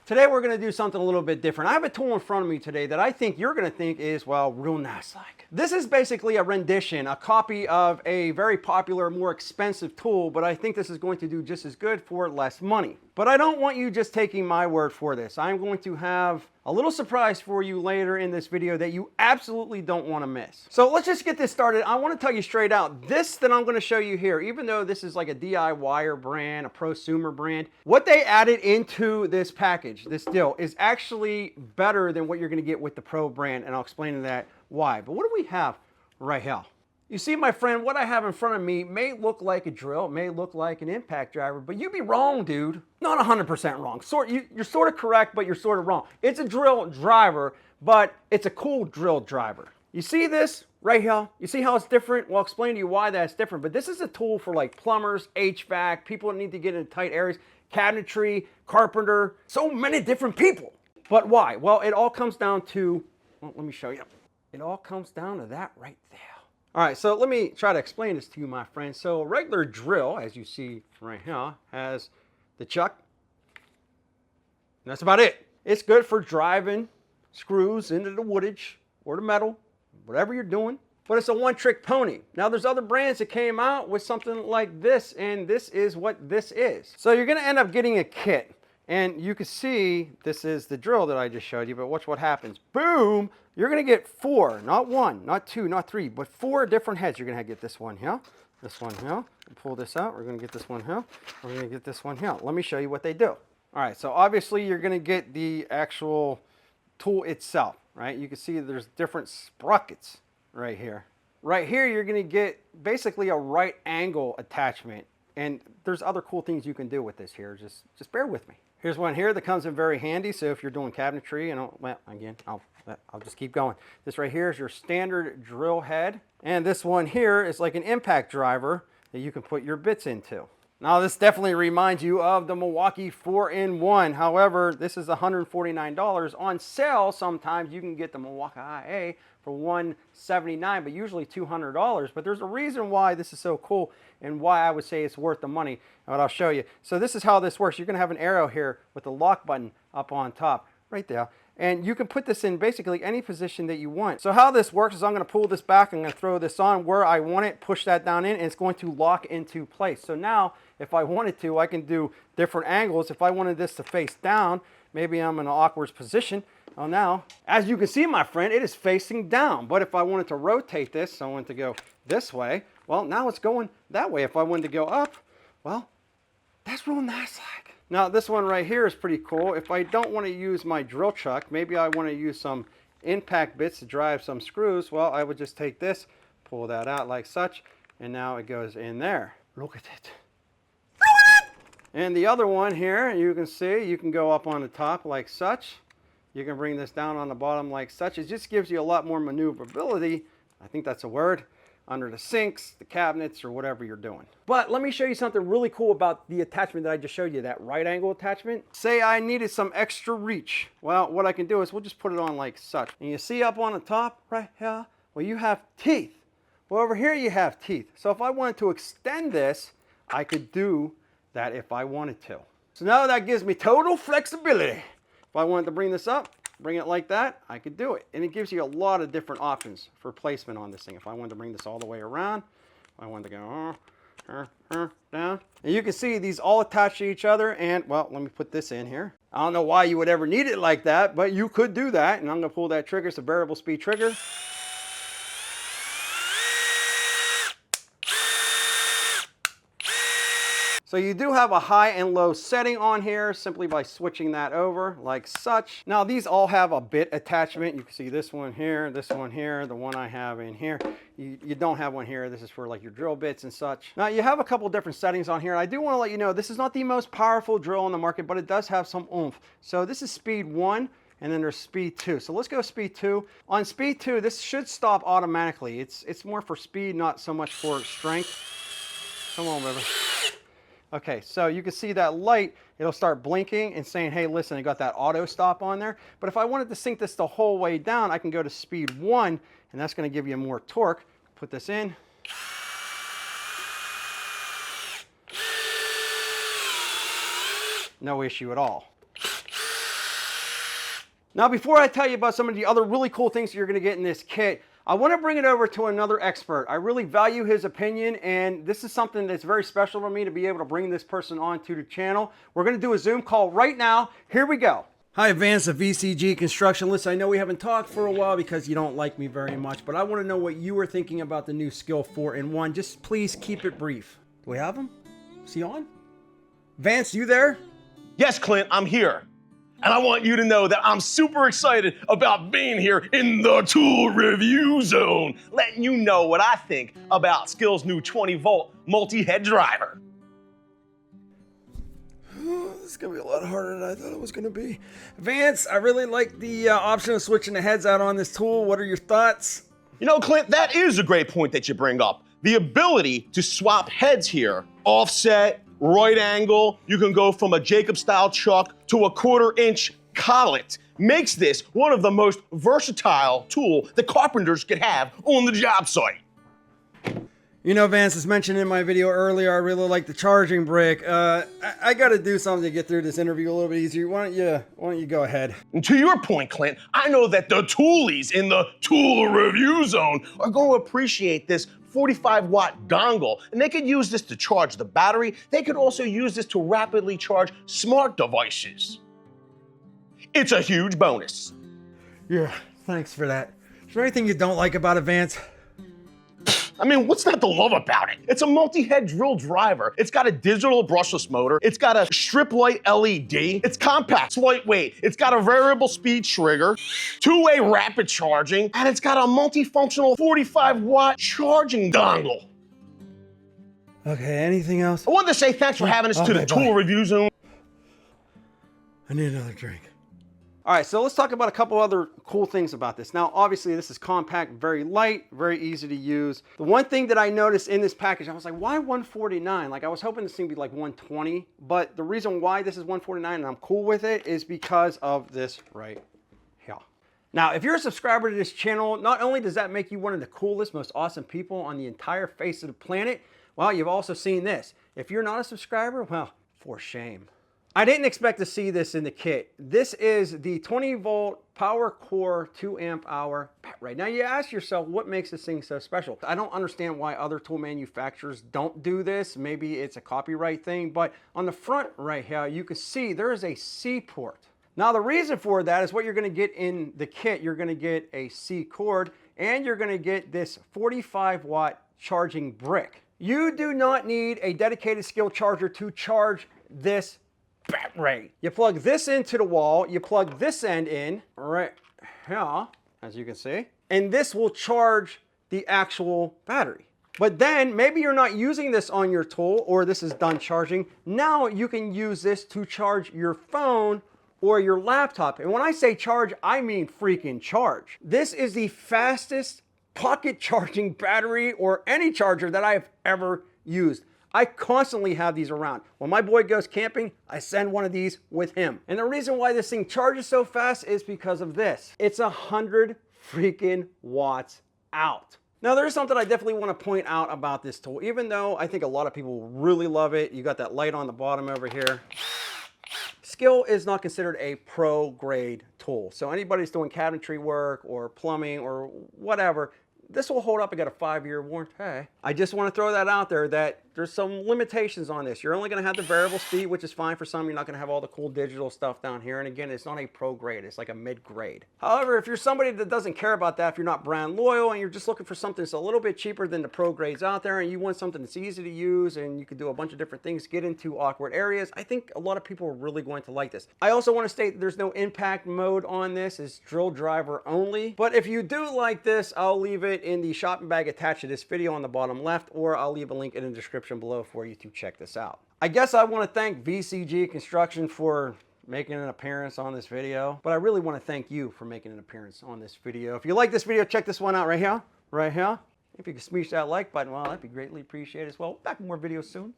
Today we're going to do something a little bit different. I have a tool in front of me today that I think you're going to think is, well, real nice-like. This is basically a rendition, a copy of a very popular, more expensive tool, but I think this is going to do just as good for less money. But I don't want you just taking my word for this. I'm going to have a little surprise for you later in this video that you absolutely don't want to miss. So let's just get this started. I want to tell you straight out, this that I'm going to show you here, even though this is like a DIYer brand, a prosumer brand, what they added into this package, this deal, is actually better than what you're going to get with the Pro brand, and I'll explain that why. But what do we have right here? You see, my friend, what I have in front of me may look like a drill, it may look like an impact driver, but you'd be wrong, dude. Not 100% wrong. You're sort of correct, but you're sort of wrong. It's a drill driver, but it's a cool drill driver. You see this right here? You see how it's different? Well, I'll explain to you why that's different, but this is a tool for like plumbers, HVAC, people that need to get into tight areas, cabinetry, carpenter, so many different people. But why? Well, it all comes down to, well, let me show you. It all comes down to that right there. All right, so let me try to explain this to you, my friend. So a regular drill, as you see right here, has the chuck. And that's about it. It's good for driving screws into the woodage or the metal, whatever you're doing. But it's a one-trick pony. Now, there's other brands that came out with something like this, and this is what this is. So you're going to end up getting a kit. And you can see this is the drill that I just showed you, but watch what happens. Boom! You're going to get 4, not 1, not 2, not 3, but 4 different heads. You're going to get this one here, this one here. Pull this out. We're going to get this one here. We're going to get this one here. Let me show you what they do. All right, so obviously you're going to get the actual tool itself, right? You can see there's different sprockets right here. Right here, you're going to get basically a right angle attachment. And there's other cool things you can do with this here. Just bear with me. Here's one here that comes in very handy. So if you're doing cabinetry, well, again, I'll just keep going. This right here is your standard drill head. And this one here is like an impact driver that you can put your bits into. Now, this definitely reminds you of the Milwaukee 4-in-1. However, this is $149. On sale, sometimes you can get the Milwaukee IA for $179, but usually $200. But there's a reason why this is so cool and why I would say it's worth the money, and I'll show you. So this is how this works. You're going to have an arrow here with the lock button up on top, right there. And you can put this in basically any position that you want. So how this works is I'm going to pull this back, I'm going to throw this on where I want it, push that down in, and it's going to lock into place. So now, if I wanted to, I can do different angles. If I wanted this to face down, maybe I'm in an awkward position. Oh, now, as you can see, my friend, it is facing down. But if I wanted to rotate this, so I wanted to go this way, well, now it's going that way. If I wanted to go up, well, that's real nice-like. Now, this one right here is pretty cool. If I don't want to use my drill chuck, maybe I want to use some impact bits to drive some screws, well, I would just take this, pull that out like such, and now it goes in there. Look at it. And the other one here, you can see, you can go up on the top like such. You can bring this down on the bottom like such. It just gives you a lot more maneuverability. I think that's a word. Under the sinks, the cabinets, or whatever you're doing. But let me show you something really cool about the attachment that I just showed you, that right angle attachment. Say I needed some extra reach. Well, what I can do is we'll just put it on like such. And you see up on the top right here, well, you have teeth. Well, over here you have teeth. So if I wanted to extend this, I could do that if I wanted to. So now that gives me total flexibility. If I wanted to bring this up, bring it like that, I could do it. And it gives you a lot of different options for placement on this thing. If I wanted to bring this all the way around, if I wanted to go down. And you can see these all attach to each other. And, well, let me put this in here. I don't know why you would ever need it like that, but you could do that. And I'm going to pull that trigger. It's a variable speed trigger. So you do have a high and low setting on here simply by switching that over like such. Now these all have a bit attachment. You can see this one here, the one I have in here. You don't have one here. This is for like your drill bits and such. Now you have a couple different settings on here. I do want to let you know this is not the most powerful drill on the market, but it does have some oomph. So this is speed 1. And then there's speed 2. So let's go speed 2. On speed 2, this should stop automatically. It's more for speed, not so much for strength. Come on, baby. Okay, so you can see that light, it'll start blinking and saying, hey, listen, I got that auto stop on there. But if I wanted to sync this the whole way down, I can go to speed 1, and that's going to give you more torque. Put this in. No issue at all. Now, before I tell you about some of the other really cool things you're gonna get in this kit, I wanna bring it over to another expert. I really value his opinion, and this is something that's very special for me to be able to bring this person onto the channel. We're gonna do a Zoom call right now. Here we go. Hi, Vance of VCG Construction. Listen, I know we haven't talked for a while because you don't like me very much, but I wanna know what you were thinking about the new SKIL 4-in-1. Just please keep it brief. Do we have him? Is he on? Vance, you there? Yes, Clint, I'm here. And I want you to know that I'm super excited about being here in the tool review zone, letting you know what I think about SKIL's new 20-volt multi-head driver. This is gonna be a lot harder than I thought it was gonna be. Vance, I really like the option of switching the heads out on this tool. What are your thoughts? You know, Clint, that is a great point that you bring up. The ability to swap heads here, offset, right angle, you can go from a Jacob-style chuck to a 1/4-inch collet, makes this one of the most versatile tool that carpenters could have on the job site. You know, Vance, as mentioned in my video earlier, I really like the charging brick. I got to do something to get through this interview a little bit easier. Why don't you go ahead? And to your point, Clint, I know that the toolies in the tool review zone are going to appreciate this 45-watt dongle, and they could use this to charge the battery. They could also use this to rapidly charge smart devices. It's a huge bonus. Yeah, thanks for that. Is there anything you don't like about it, Vance? I mean, what's not to love about it? It's a multi-head drill driver. It's got a digital brushless motor. It's got a strip light LED. It's compact, it's lightweight. It's got a variable speed trigger, two-way rapid charging, and it's got a multifunctional 45-watt charging dongle. Okay, anything else? I wanted to say thanks for having us to the tool review zone. I need another drink. All right, so let's talk about a couple other cool things about this. Now, obviously, this is compact, very light, very easy to use. The one thing that I noticed in this package, I was like, why $149? Like, I was hoping this thing would be like $120, but the reason why this is $149 and I'm cool with it is because of this right here. Now, if you're a subscriber to this channel, not only does that make you one of the coolest, most awesome people on the entire face of the planet, well, you've also seen this. If you're not a subscriber, well, for shame. I didn't expect to see this in the kit. This is the 20-volt power core 2 amp hour battery. Now you ask yourself, what makes this thing so special? I don't understand why other tool manufacturers don't do this. Maybe it's a copyright thing, but on the front right here, you can see there is a C port. Now the reason for that is what you're gonna get in the kit. You're gonna get a C cord and you're gonna get this 45-watt charging brick. You do not need a dedicated SKIL charger to charge this battery. You plug this into the wall, you plug this end in right here, as you can see, and this will charge the actual battery. But then maybe you're not using this on your tool or this is done charging. Now you can use this to charge your phone or your laptop. And when I say charge, I mean freaking charge. This is the fastest pocket charging battery or any charger that I've ever used. I constantly have these around. When my boy goes camping, I send one of these with him. And the reason why this thing charges so fast is because of this. It's 100 freaking watts out. Now there's something I definitely want to point out about this tool. Even though I think a lot of people really love it, you got that light on the bottom over here. SKIL is not considered a pro grade tool. So anybody's doing cabinetry work or plumbing or whatever, this will hold up. I got a 5-year warranty. I just want to throw that out there that there's some limitations on this. You're only going to have the variable speed, which is fine for some. You're not going to have all the cool digital stuff down here. And again, it's not a pro grade. It's like a mid grade. However, if you're somebody that doesn't care about that, if you're not brand loyal and you're just looking for something that's a little bit cheaper than the pro grades out there and you want something that's easy to use and you can do a bunch of different things, get into awkward areas, I think a lot of people are really going to like this. I also want to state that there's no impact mode on this. It's drill driver only. But if you do like this, I'll leave it in the shopping bag attached to this video on the bottom left, or I'll leave a link in the description below for you to check this out. I guess I want to thank VCG Construction for making an appearance on this video, but I really want to thank you for making an appearance on this video. If you like this video, check this one out right here, right here. If you could smash that like button, well, that'd be greatly appreciated as well. Back with more videos soon.